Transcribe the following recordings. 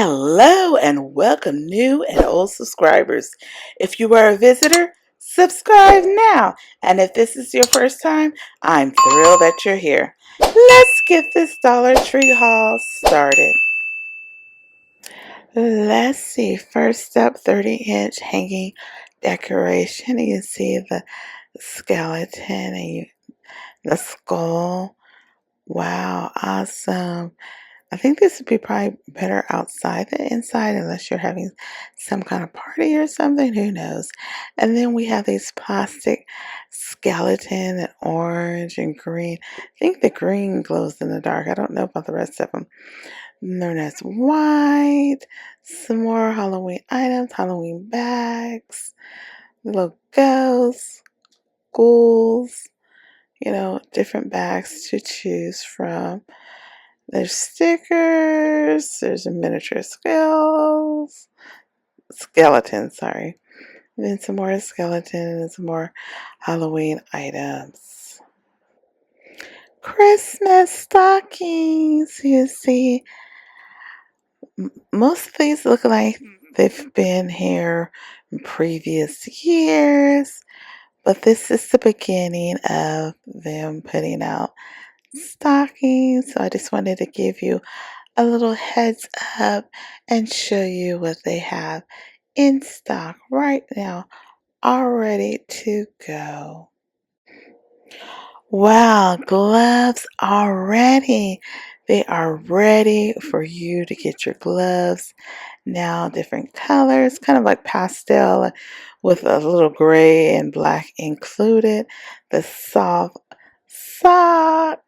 Hello and welcome, new and old subscribers. If you are a visitor, subscribe now. And if this is your first time, I'm thrilled that you're here. Let's get this Dollar Tree haul started. Let's see. First up, 30-inch hanging decoration. You see the skeleton and the skull. Wow, awesome. I think this would be probably better outside than inside unless you're having some kind of party or something. Who knows? And then we have these plastic skeleton and orange and green. I think the green glows in the dark. I don't know about the rest of them. And then there's white. Some more Halloween items, Halloween bags, little ghosts, ghouls, different bags to choose from. There's stickers, there's a miniature skeleton, sorry. And then some more skeletons and some more Halloween items. Christmas stockings, you see. Most of these look like they've been here in previous years, but this is the beginning of them putting out stockings. So I just wanted to give you a little heads up and show you what they have in stock right now, all ready to go. Wow, gloves already. They are ready for you to get your gloves. Now, different colors, kind of like pastel with a little gray and black included. The soft socks.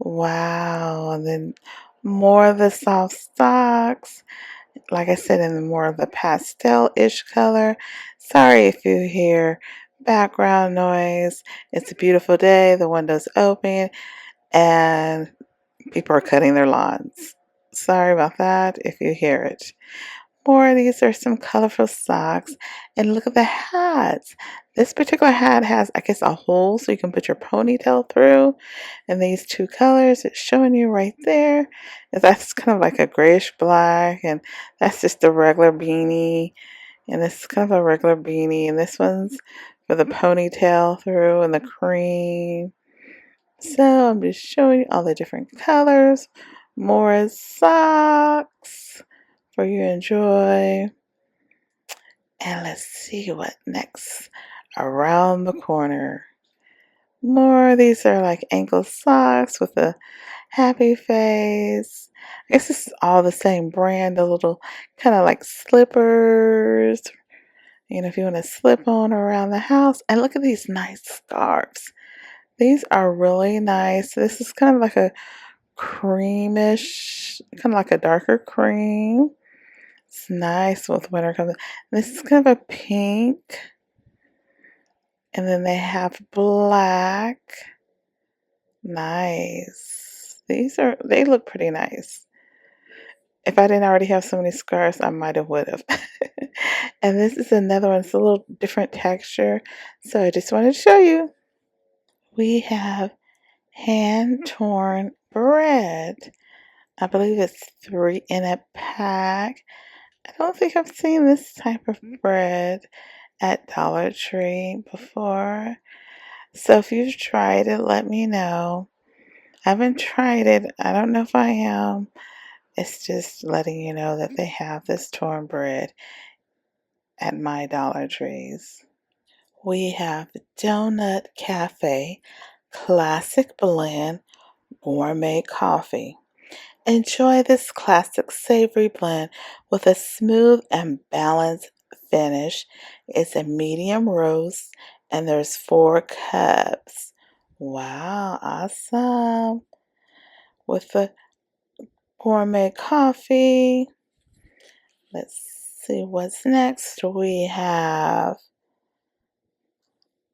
Wow, and then more of the soft socks. Like I said, in more of the pastel-ish color. Sorry if you hear background noise. It's a beautiful day. The window's open and people are cutting their lawns. Sorry about that if you hear it. More of these are some colorful socks. And look at the hats. This particular hat has, I guess, a hole so you can put your ponytail through. And these two colors, it's showing you right there. And that's kind of like a grayish black. And that's just a regular beanie. And this is kind of a regular beanie. And this one's for the ponytail through and the cream. So I'm just showing you all the different colors. More socks for you to enjoy. And let's see what next around the corner. More, these are like ankle socks with a happy face. I guess this is all the same brand, a little kind of like slippers. If you want to slip on around the house. And look at these nice scarves. These are really nice. This is kind of like a creamish, kind of like a darker cream. It's nice with winter coming. This is kind of a pink. And then they have black. Nice. They look pretty nice. If I didn't already have so many scarves, I might have would have. And this is another one. It's a little different texture. So I just wanted to show you. We have hand-torn bread. I believe it's 3 in a pack. I don't think I've seen this type of bread at Dollar Tree before. So if you've tried it, let me know. I haven't tried it. I don't know if I am. It's just letting you know that they have this torn bread at my Dollar Trees. We have Donut Cafe Classic Blend Gourmet Coffee. Enjoy this classic savory blend with a smooth and balanced finish. It's a medium roast and there's 4 cups. Wow, awesome. With the gourmet coffee. Let's see what's next. We have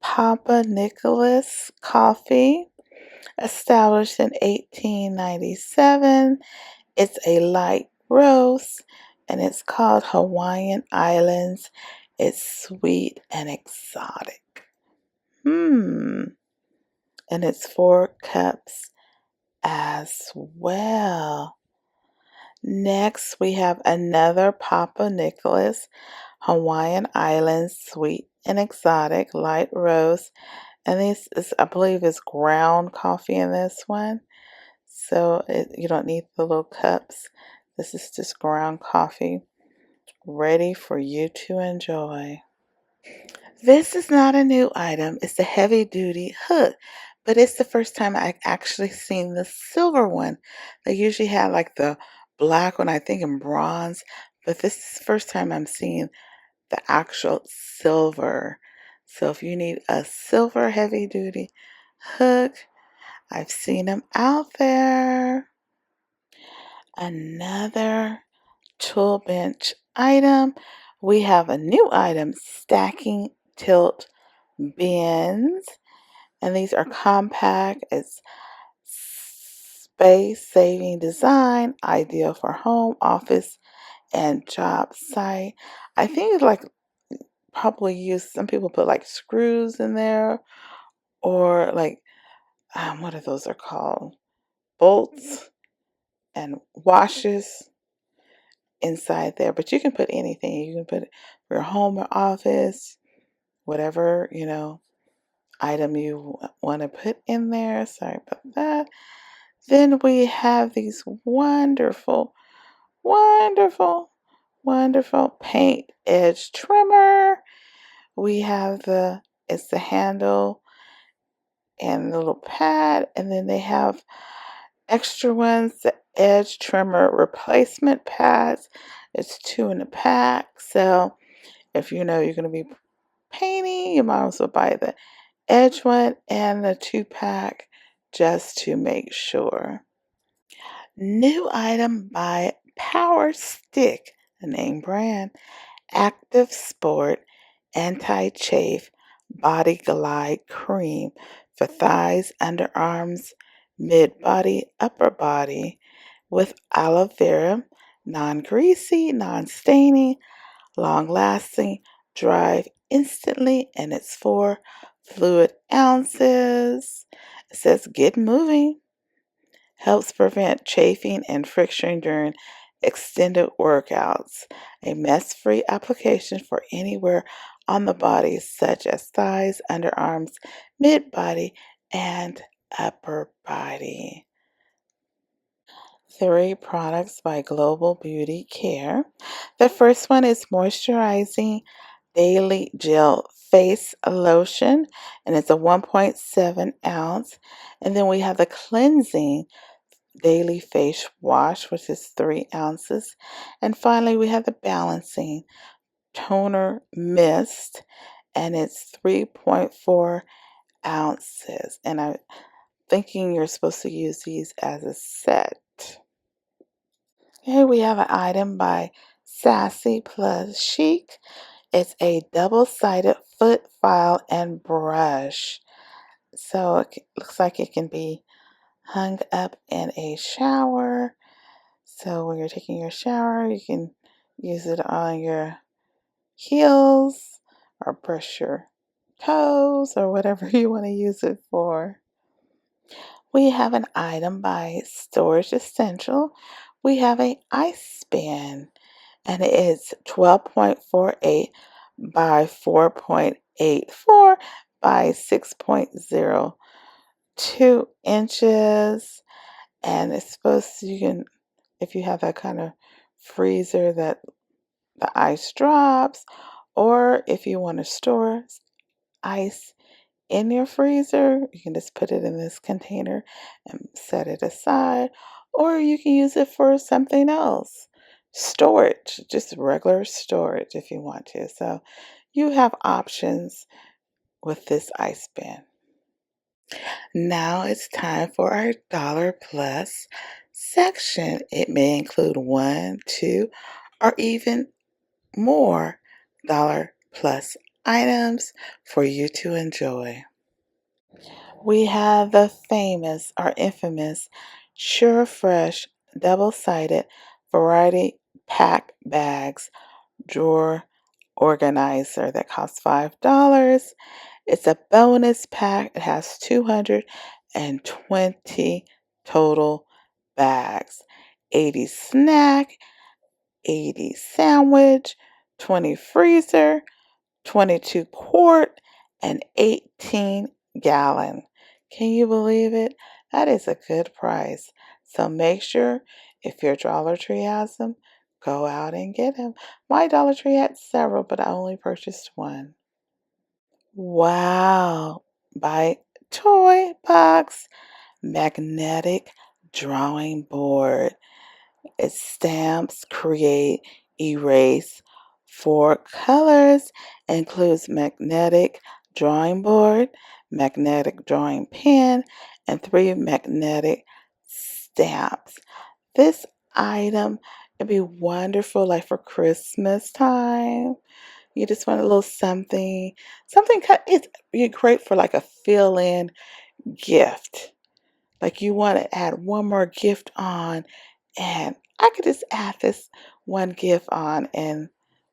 Papa Nicholas Coffee, established in 1897. It's a light roast and it's called Hawaiian Islands. It's sweet and exotic. And it's 4 cups as well. Next, we have another Papa Nicholas Hawaiian Islands Sweet and Exotic Light Roast. And this is, I believe, is ground coffee in this one. So you don't need the little cups. This is just ground coffee ready for you to enjoy. This is not a new item. It's a heavy duty hook, but it's the first time I actually seen the silver one. They usually have like the black one, I think in bronze, but this is the first time I'm seeing the actual silver. So if you need a silver heavy duty hook, I've seen them out there. Another tool bench item. We have a new item, stacking tilt bins, and these are compact. It's space saving design, ideal for home, office, and job site. I think it's like probably use some people put like screws in there or like what are those are called? Bolts and washers inside there. But you can put anything. You can put your home or office, whatever, item you want to put in there. Sorry about that. Then we have these wonderful, wonderful, wonderful paint edge trimmer. We have it's the handle and the little pad, and then they have extra ones, the edge trimmer replacement pads. It's 2 in a pack. So if you know you're going to be painting, you might as well buy the edge one and the 2-pack just to make sure. New item by Power Stick, a name brand, Active Sport Anti-Chafe Body Glide Cream for thighs, underarms, mid-body, upper body with aloe vera, non-greasy, non-staining, long-lasting, dry instantly, and it's 4 fluid ounces. It says get moving. Helps prevent chafing and friction during extended workouts. A mess-free application for anywhere on the body, such as thighs, underarms, mid-body, and upper body. 3 products by Global Beauty Care. The first one is Moisturizing Daily Gel Face Lotion, and it's a 1.7 ounce. And then we have the Cleansing Daily Face Wash, which is 3 ounces. And finally, we have the Balancing Toner Mist, and it's 3.4 ounces. And I'm thinking you're supposed to use these as a set. Here we have an item by Sassy Plus Chic. It's a double-sided foot file and brush. So it looks like it can be hung up in a shower. So when you're taking your shower, you can use it on your heels or brush your toes or whatever you want to use it for. We have an item by Storage Essential. We have a ice span, and it is 12.48 by 4.84 by 6.02 inches. And it's supposed to, you can, if you have that kind of freezer that the ice drops, or if you want to store ice in your freezer, you can just put it in this container and set it aside, or you can use it for something else. Storage, just regular storage if you want to. So you have options with this ice bin. Now it's time for our Dollar Plus section. It may include 1, 2, or even more Dollar Plus items for you to enjoy. We have the famous or infamous Sure Fresh double-sided variety pack bags drawer organizer that costs $5. It's a bonus pack. It has 220 total bags. 80 snack, 80 sandwich, 20 freezer, 22 quart, and 18 gallon. Can you believe it? That is a good price. So make sure if your Dollar Tree has them, go out and get them. My Dollar Tree had several, but I only purchased one. Wow. By Toy Box Magnetic Drawing Board. It stamps, create, erase 4 colors, includes magnetic drawing board, magnetic drawing pen, and 3 magnetic stamps. This item would be wonderful like for Christmas time. You just want a little something it's be great for like a fill-in gift. Like you want to add one more gift on, and I could just add this one gift on and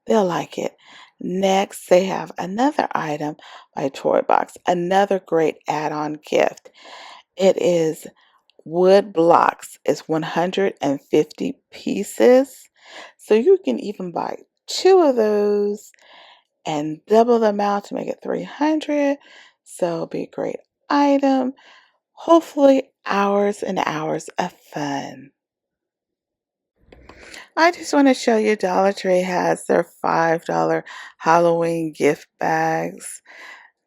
they'll like it. Next, they have another item by Toy Box, another great add-on gift. It is wood blocks. It's 150 pieces. So you can even buy 2 of those and double the amount to make it 300. So it'll be a great item. Hopefully, hours and hours of fun. I just want to show you Dollar Tree has their $5 Halloween gift bags.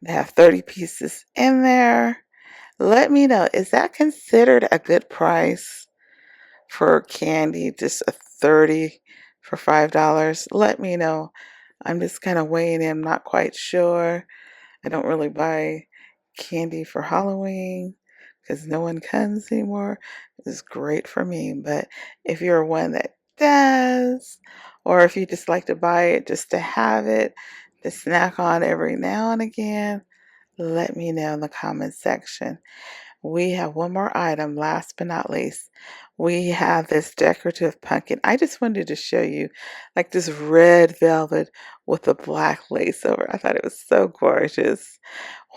They have 30 pieces in there. Let me know, is that considered a good price for candy? Just a 30 for $5? Let me know. I'm just kind of weighing in, not quite sure. I don't really buy candy for Halloween because no one comes anymore. It's great for me. But if you're one that does, or if you just like to buy it just to have it, to snack on every now and again, let me know in the comment section. We have one more item, last but not least. We have this decorative pumpkin. I just wanted to show you like this red velvet with a black lace over. I thought it was so gorgeous.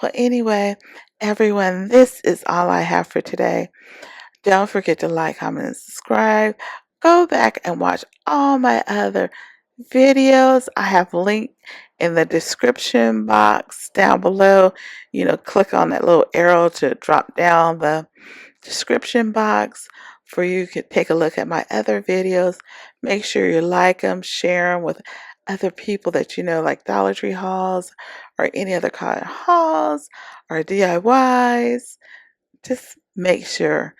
Well, anyway, everyone, this is all I have for today. Don't forget to like, comment, and subscribe. Go back and watch all my other videos. I have linked in the description box down below. Click on that little arrow to drop down the description box for you to take a look at my other videos. Make sure you like them, share them with other people that you know, like Dollar Tree hauls or any other kind of hauls or DIYs. Just make sure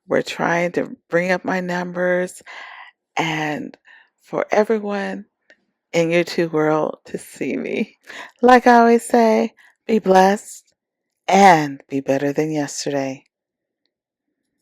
we're trying to bring up my numbers and for everyone in YouTube world to see me. Like I always say, be blessed and be better than yesterday.